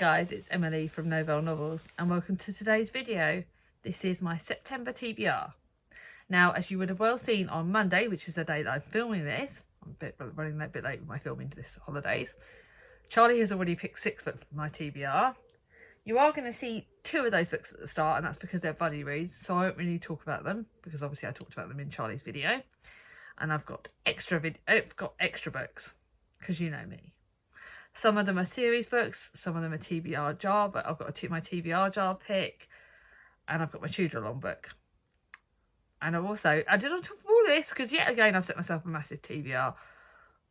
Guys, it's Emily from Novelle Novels and welcome to today's video. This is my September TBR. Now, as you would have well seen on Monday, which is the day that I'm filming this, I'm running a bit late with my filming this holidays, Charlie has already picked 6 books for my TBR. You are going to see 2 of those books at the start, and that's because they're buddy reads, so I won't really talk about them because obviously I talked about them in Charlie's video. And I've got extra books because you know me. Some of them are series books, some of them are TBR jar, but I've got my TBR jar pick, and I've got my Tudor along book. And I did on top of all this, because yet again I've set myself a massive TBR,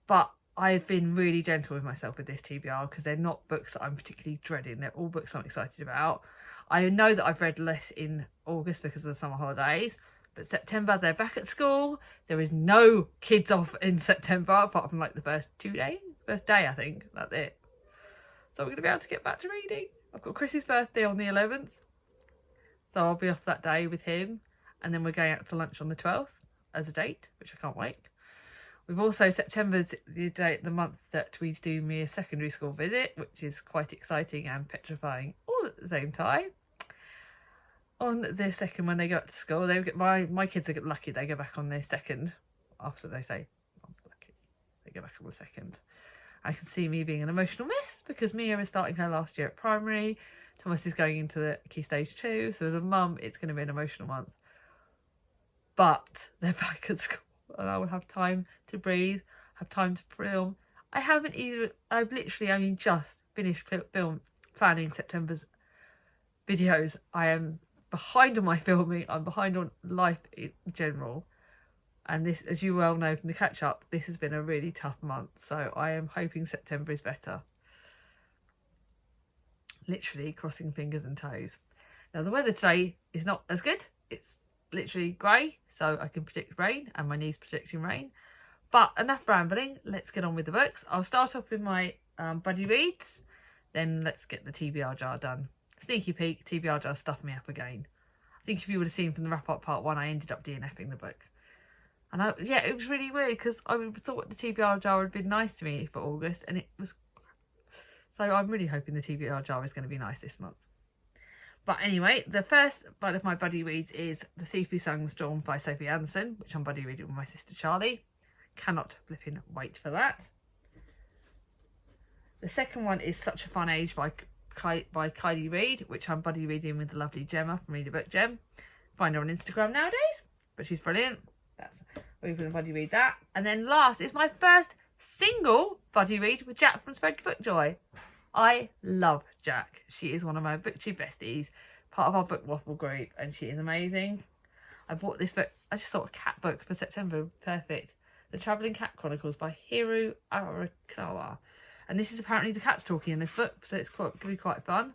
but I've been really gentle with myself with this TBR because they're not books that I'm particularly dreading. They're all books I'm excited about. I know that I've read less in August because of the summer holidays, but September they're back at school. There is no kids off in September apart from like the first day I think. That's it. So we're going to be able to get back to reading. I've got Chris's birthday on the 11th, so I'll be off that day with him, and then we're going out to lunch on the 12th as a date, which I can't wait. We've also, September's the month that we do me a secondary school visit, which is quite exciting and petrifying all at the same time. On their second, when they go up to school, they get my kids are lucky. They go back on their second after they say Mom's lucky. They go back on the second. I can see me being an emotional mess because Mia is starting her last year at primary. Thomas is going into the Key Stage 2. So as a mum, it's going to be an emotional month. But they're back at school and I will have time to breathe, have time to film. I've literally only just finished planning September's videos. I am behind on my filming. I'm behind on life in general. And this, as you well know from the catch up, this has been a really tough month. So I am hoping September is better. Literally crossing fingers and toes. Now the weather today is not as good. It's literally grey, so I can predict rain, and my niece predicting rain. But enough rambling, let's get on with the books. I'll start off with my buddy reads, then let's get the TBR jar done. Sneaky peek, TBR jar stuffed me up again. I think if you would have seen from the wrap up part 1, I ended up DNFing the book. And yeah, it was really weird because I thought the TBR jar had been nice to me for August, and it was. So I'm really hoping the TBR jar is going to be nice this month. But anyway, the first one of my buddy reads is The Thief Who Sung the Storm by Sophie Anderson, which I'm buddy reading with my sister Charlie. Cannot flipping wait for that. The second one is Such a Fun Age by Kylie Reid, which I'm buddy reading with the lovely Gemma from Read a Book Gem. Find her on Instagram nowadays, but she's brilliant. We're going to buddy read that. And then last is my first single buddy read with Jack from Spread Book Joy. I love Jack. She is one of my booktube besties, part of our book waffle group, and she is amazing. I bought this book. I just thought a cat book for September, perfect. The Travelling Cat Chronicles by Hiru Arakawa. And this is apparently the cats talking in this book, so it's going to be quite fun.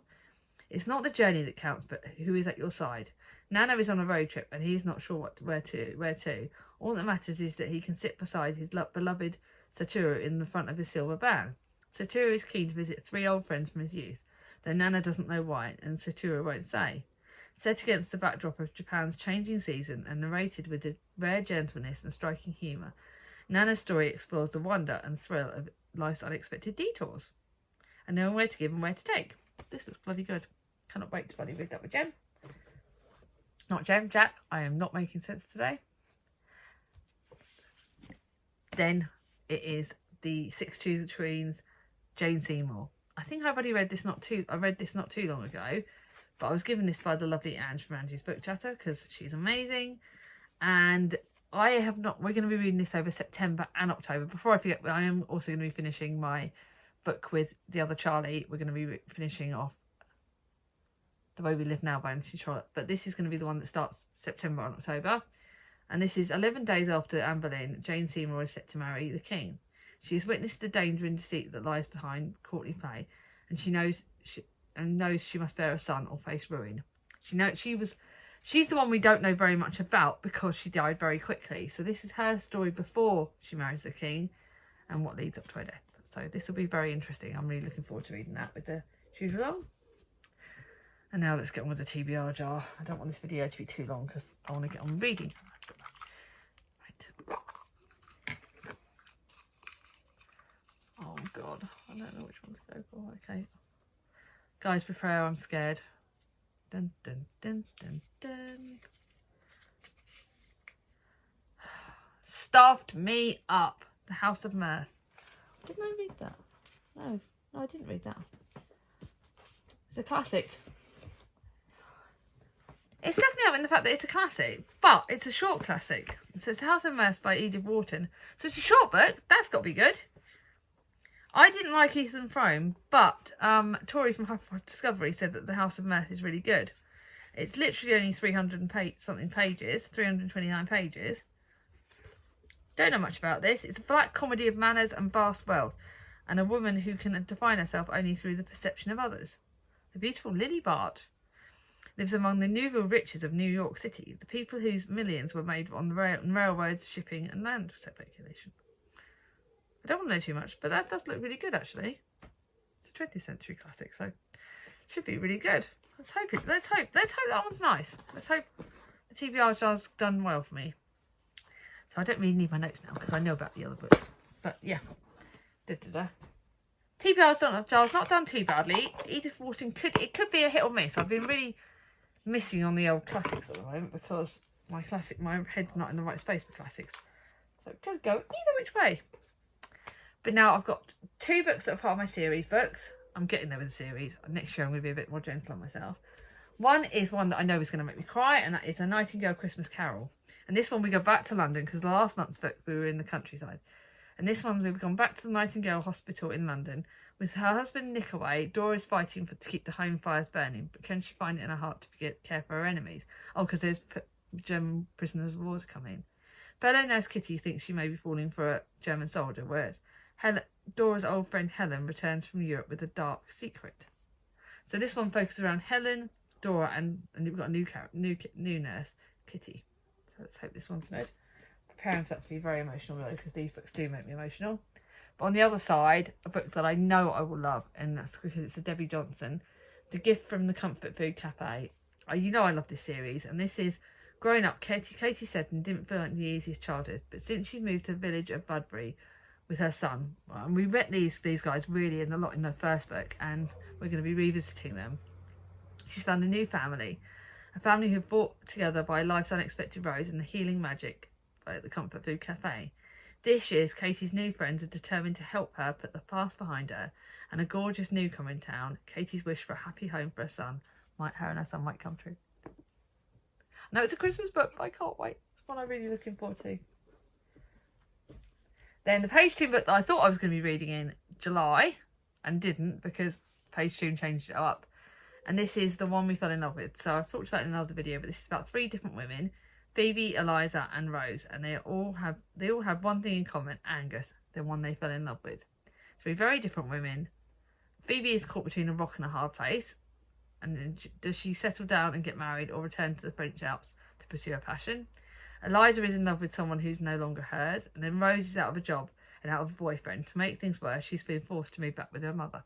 It's not the journey that counts, but who is at your side. Nana is on a road trip and he's not sure where to. All that matters is that he can sit beside his beloved Satoru in the front of his silver van. Satoru is keen to visit 3 old friends from his youth, though Nana doesn't know why, and Satoru won't say. Set against the backdrop of Japan's changing season and narrated with a rare gentleness and striking humour, Nana's story explores the wonder and thrill of life's unexpected detours, and knowing where to give and where to take. This looks bloody good. Cannot wait to bloody read that with Jem. Not Jem, Jack. I am not making sense today. Then it is the 6 Tutorines Jane Seymour. I think I already read this I read this not too long ago, but I was given this by the lovely Ange from Angie's Book Chatter because she's amazing. And we're going to be reading this over September and October. Before I forget, I am also going to be finishing my book with the other Charlie. We're going to be finishing off The Way We Live Now by Anthony Trollope. But this is going to be the one that starts September and October. And this is 11 days after Anne Boleyn, Jane Seymour is set to marry the king. She has witnessed the danger and deceit that lies behind courtly play, and she knows she must bear a son or face ruin. She's the one we don't know very much about because she died very quickly. So this is her story before she marries the king and what leads up to her death. So this will be very interesting. I'm really looking forward to reading that with the Tudor along. And now let's get on with the TBR jar. I don't want this video to be too long because I want to get on reading. Right. Oh God, I don't know which one to go for. Okay. Guys, prepare, I'm scared. Dun, dun, dun, dun, dun. Stuffed me up. The House of Mirth. Didn't I read that? No, I didn't read that. It's a classic. It stuffed me up in the fact that it's a classic, but it's a short classic. So it's The House of Mirth by Edith Wharton. So it's a short book. That's got to be good. I didn't like Ethan Frome, but Tori from Hufflepuff Discovery said that The House of Mirth is really good. It's literally only 300-something pages, 329 pages. Don't know much about this. It's a black comedy of manners and vast wealth, and a woman who can define herself only through the perception of others. The beautiful Lily Bart lives among the nouveau riches of New York City, the people whose millions were made on the railroads, shipping and land speculation. I don't want to know too much, but that does look really good actually. It's a 20th century classic, so should be really good. Let's hope that one's nice. Let's hope the TBR jar's done well for me. So I don't really need my notes now because I know about the other books. But yeah. TBR jar's not done too badly. Edith Wharton could be a hit or miss. I've been really missing on the old classics at the moment because my head's not in the right space for classics. So it could go either which way. But now I've got 2 books that are part of my series books. I'm getting there with the series. Next year I'm going to be a bit more gentle on myself. One is one that I know is going to make me cry, and that is A Nightingale Christmas Carol. And this one we go back to London because the last month's book we were in the countryside. And this one we've gone back to the Nightingale Hospital in London. With her husband Nick away, Dora is fighting to keep the home fires burning, but can she find it in her heart to care for her enemies? Oh, because there's German prisoners of war to come in. Fellow nurse Kitty thinks she may be falling for a German soldier, whereas Dora's old friend Helen returns from Europe with a dark secret. So this one focuses around Helen, Dora, and we've got a new nurse, Kitty. So let's hope this one's good. Preparing for that to be very emotional though, because these books do make me emotional. But on the other side, a book that I know I will love, and that's because it's a Debbie Johnson, The Gift from the Comfort Food Cafe. You know I love this series, and this is growing up. Katie said and didn't feel like the easiest childhood, but since she moved to the village of Budbury with her son, and we met these guys really a lot in the first book, and we're going to be revisiting them. She's found a new family, a family who are brought together by life's unexpected rose and the healing magic at the Comfort Food Cafe. This year, Katie's new friends are determined to help her put the past behind her, and a gorgeous newcomer in town, Katie's wish for a happy home for her and her son might come true. I know it's a Christmas book, but I can't wait. It's one I'm really looking forward to. Then the Page Tune book that I thought I was going to be reading in July, and didn't because Page Tune changed it up. And this is The One We Fell in Love With. So I've talked about it in another video, but this is about 3 different women. Phoebe, Eliza and Rose, and they all have one thing in common: Angus, the one they fell in love with. 3 very different women. Phoebe is caught between a rock and a hard place, and then does she settle down and get married or return to the French Alps to pursue her passion? Eliza is in love with someone who's no longer hers, and then Rose is out of a job and out of a boyfriend. To make things worse, she's been forced to move back with her mother.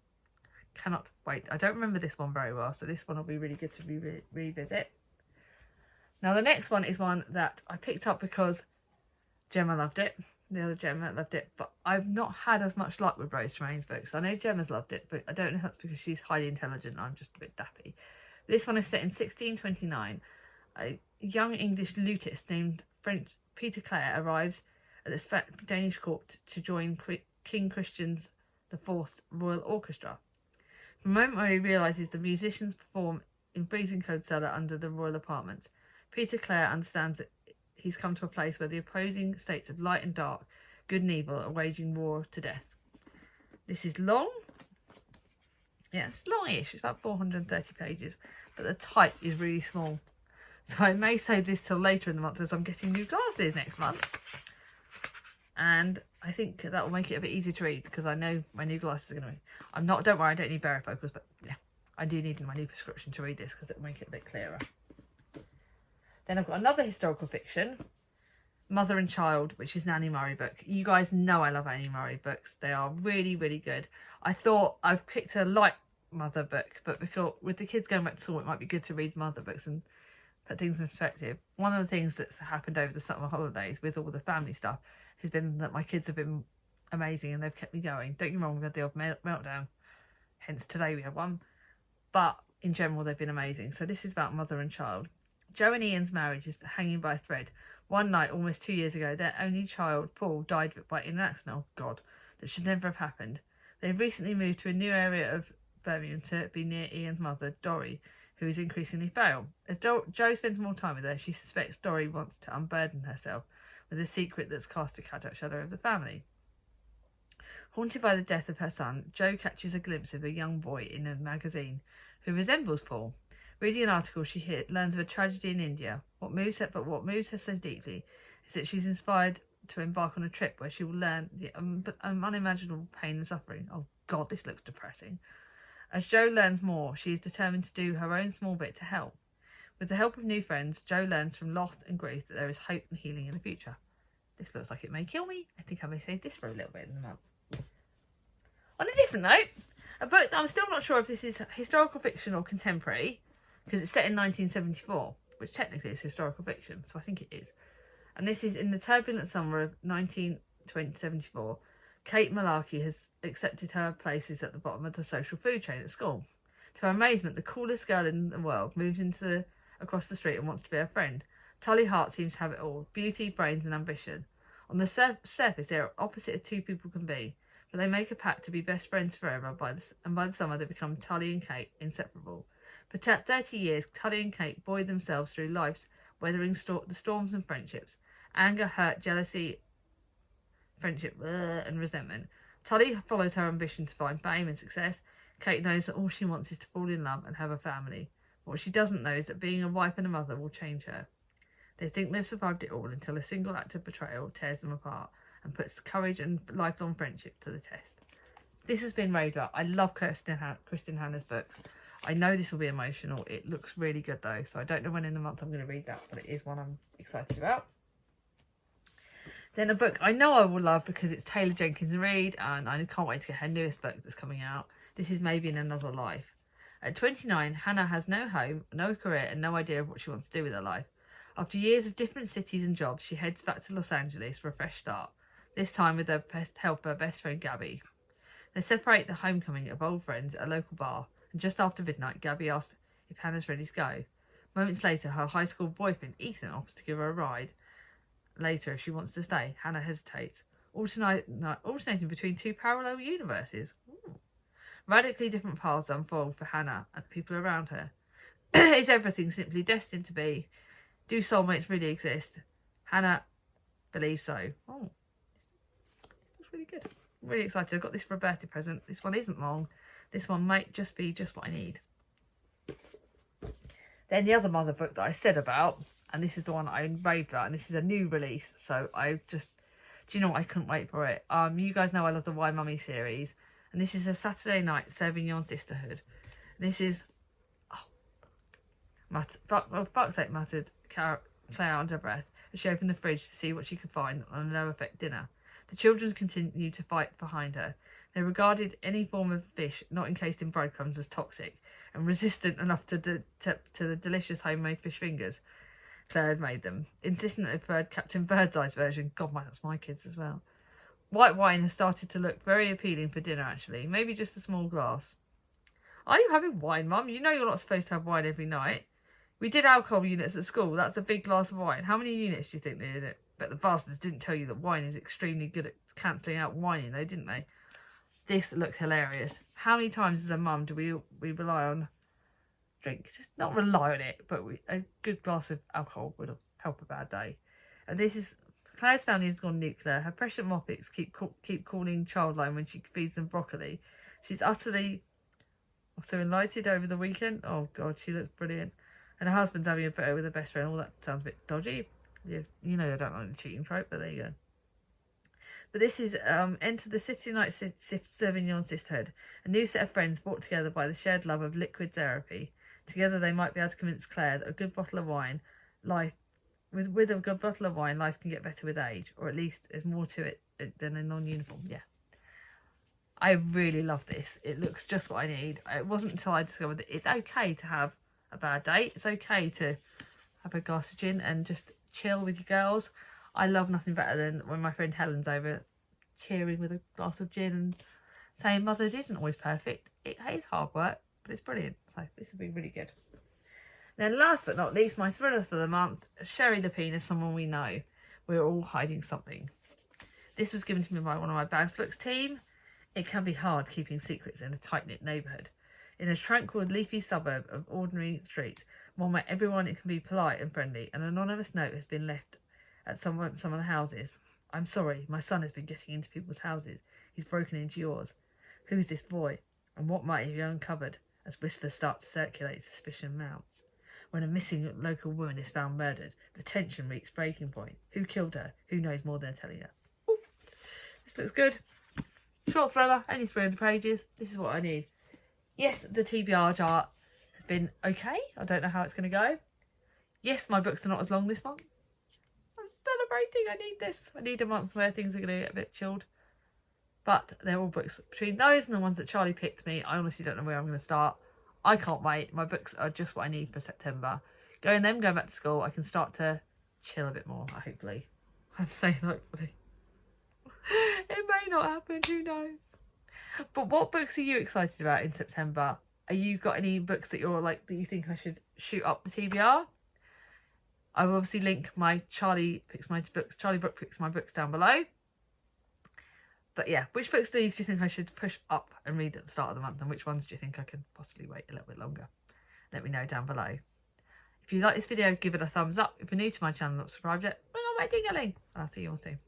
Cannot wait. I don't remember this one very well, so this one will be really good to revisit. Now the next one is one that I picked up because Gemma loved it. The other Gemma loved it, but I've not had as much luck with Rose Tremain's books. I know Gemma's loved it, but I don't know if that's because she's highly intelligent and I'm just a bit dappy. This one is set in 1629. A young English flautist named French Peter Clare arrives at the Danish court to join King Christian IV's Royal Orchestra. From the moment where he realises the musicians perform in freezing cold cellar under the royal apartments, Peter Clare understands that he's come to a place where the opposing states of light and dark, good and evil, are waging war to death. This is long. Yeah, it's longish. It's about 430 pages, but the type is really small. So I may save this till later in the month as I'm getting new glasses next month. And I think that will make it a bit easier to read because I know my new glasses are going to be... don't worry, I don't need varifocals, but yeah, I do need my new prescription to read this because it will make it a bit clearer. Then I've got another historical fiction, Mother and Child, which is an Annie Murray book. You guys know I love Annie Murray books. They are really, really good. I thought I've picked a light mother book, but because with the kids going back to school, it might be good to read mother books and put things in perspective. One of the things that's happened over the summer holidays with all the family stuff has been that my kids have been amazing and they've kept me going. Don't get me wrong, we've had the odd meltdown. Hence today we had one. but in general they've been amazing. So this is about mother and child. Joe and Ian's marriage is hanging by a thread. One night, almost 2 years ago, their only child, Paul, died in an accident. Oh God, that should never have happened. They've recently moved to a new area of Birmingham to be near Ian's mother, Dorrie, who is increasingly frail. As Joe spends more time with her, she suspects Dorrie wants to unburden herself with a secret that's cast a shadow over the family. Haunted by the death of her son, Joe catches a glimpse of a young boy in a magazine who resembles Paul. Reading an article she learns of a tragedy in India. What moves her so deeply is that she's inspired to embark on a trip where she will learn the unimaginable pain and suffering. Oh God, this looks depressing. As Joe learns more, she is determined to do her own small bit to help. With the help of new friends, Joe learns from loss and grief that there is hope and healing in the future. This looks like it may kill me. I think I may save this for a little bit in the month. On a different note, a book that I'm still not sure if this is historical fiction or contemporary, because it's set in 1974, which technically is historical fiction, so I think it is. And this is in the turbulent summer of 1974. Kate Malarkey has accepted her places at the bottom of the social food chain at school. To her amazement, the coolest girl in the world moves across the street and wants to be her friend. Tully Hart seems to have it all: beauty, brains and ambition. On the surface, they are opposite as two people can be, but they make a pact to be best friends forever, and by the summer they become Tully and Kate, inseparable. For 30 years, Tully and Kate buoy themselves through life's weathering the storms and friendships. Anger, hurt, jealousy, friendship, and resentment. Tully follows her ambition to find fame and success. Kate knows that all she wants is to fall in love and have a family. What she doesn't know is that being a wife and a mother will change her. They think they've survived it all until a single act of betrayal tears them apart and puts courage and lifelong friendship to the test. This has been raved about. I love Kristin Hannah's books. I know this will be emotional. It looks really good though, so I don't know when in the month I'm going to read that, but it is one I'm excited about. Then a book I know I will love because it's Taylor Jenkins Reid, and I can't wait to get her newest book that's coming out. This is Maybe in Another Life. At 29, Hannah has no home, no career, and no idea of what she wants to do with her life. After years of different cities and jobs, she heads back to Los Angeles for a fresh start, this time with her best friend Gabby. They separate the homecoming of old friends at a local bar, and just after midnight, Gabby asks if Hannah's ready to go. Moments later, her high school boyfriend, Ethan, offers to give her a ride. Later, if she wants to stay, Hannah hesitates, alternating between two parallel universes. Ooh. Radically different paths unfold for Hannah and the people around her. Is everything simply destined to be? Do soulmates really exist? Hannah believes so. Oh, this looks really good. I'm really excited. I got this for a birthday present. This one isn't long. This one might just be just what I need. Then the other mother book that I said about, and this is the one I raved about, and this is a new release, so do you know what, I couldn't wait for it. You guys know I love the Why Mummy series, and this is a Saturday night Sauvignon sisterhood. And this is, fuck's sake, muttered Claire under breath as she opened the fridge to see what she could find on a low-effect dinner. The children continued to fight behind her. They regarded any form of fish not encased in breadcrumbs as toxic and resistant enough to the delicious homemade fish fingers Claire had made them, insisting that they preferred Captain Birdseye's version. God, that's my kids as well. White wine has started to look very appealing for dinner, actually. Maybe just a small glass. Are you having wine, Mum? You know you're not supposed to have wine every night. We did alcohol units at school. That's a big glass of wine. How many units do you think they did it? But the bastards didn't tell you that wine is extremely good at cancelling out whining, though, didn't they? This looks hilarious. How many times as a mum do we rely on drink? Just not rely on it, but a good glass of alcohol would help a bad day. And this is, Claire's family has gone nuclear. Her precious moppets keep calling childline when she feeds them broccoli. She's utterly so enlightened over the weekend. Oh God, she looks brilliant. And her husband's having a better with her best friend. All that sounds a bit dodgy. You know I don't like the cheating trope, but there you go. But this is Enter the City Night Sauvignon Sisterhood, a new set of friends brought together by the shared love of liquid therapy. Together they might be able to convince Claire that a good bottle of wine, life can get better with age, or at least there's more to it than a non-uniform. Yeah. I really love this. It looks just what I need. It wasn't until I discovered that it's okay to have a bad day. It's okay to have a glass of gin and just chill with your girls. I love nothing better than when my friend Helen's over cheering with a glass of gin and saying motherhood isn't always perfect. It is hard work, but it's brilliant. So this will be really good. Then last but not least, my thriller for the month, Sherry the Peen is someone we know. We're all hiding something. This was given to me by one of my Bags Books team. It can be hard keeping secrets in a tight-knit neighbourhood. In a tranquil, leafy suburb of ordinary streets, one where everyone can be polite and friendly, an anonymous note has been left at some of the houses. I'm sorry, my son has been getting into people's houses. He's broken into yours. Who's this boy? And what might he have uncovered? As whispers start to circulate, suspicion mounts. When a missing local woman is found murdered, the tension reaches breaking point. Who killed her? Who knows more than telling her? Ooh, this looks good. Short thriller, only 300 pages. This is what I need. Yes, the TBR chart has been okay. I don't know how it's going to go. Yes, my books are not as long this month. I'm celebrating. I need this. I need a month where things are going to get a bit chilled. But they're all books. Between those and the ones that Charlie picked me, I honestly don't know where I'm going to start. I can't wait. My books are just what I need for September. Going back to school, I can start to chill a bit more, hopefully. I'm saying hopefully. It may not happen, who knows? But what books are you excited about in September? Are you got any books that you're like, that you think I should shoot up the TBR? I will obviously link my Charlie Brook picks my books down below. But yeah, which books of these do you think I should push up and read at the start of the month? And which ones do you think I can possibly wait a little bit longer? Let me know down below. If you like this video, give it a thumbs up. If you're new to my channel, not subscribed yet, ring on my ding-a-ling. And I'll see you all soon.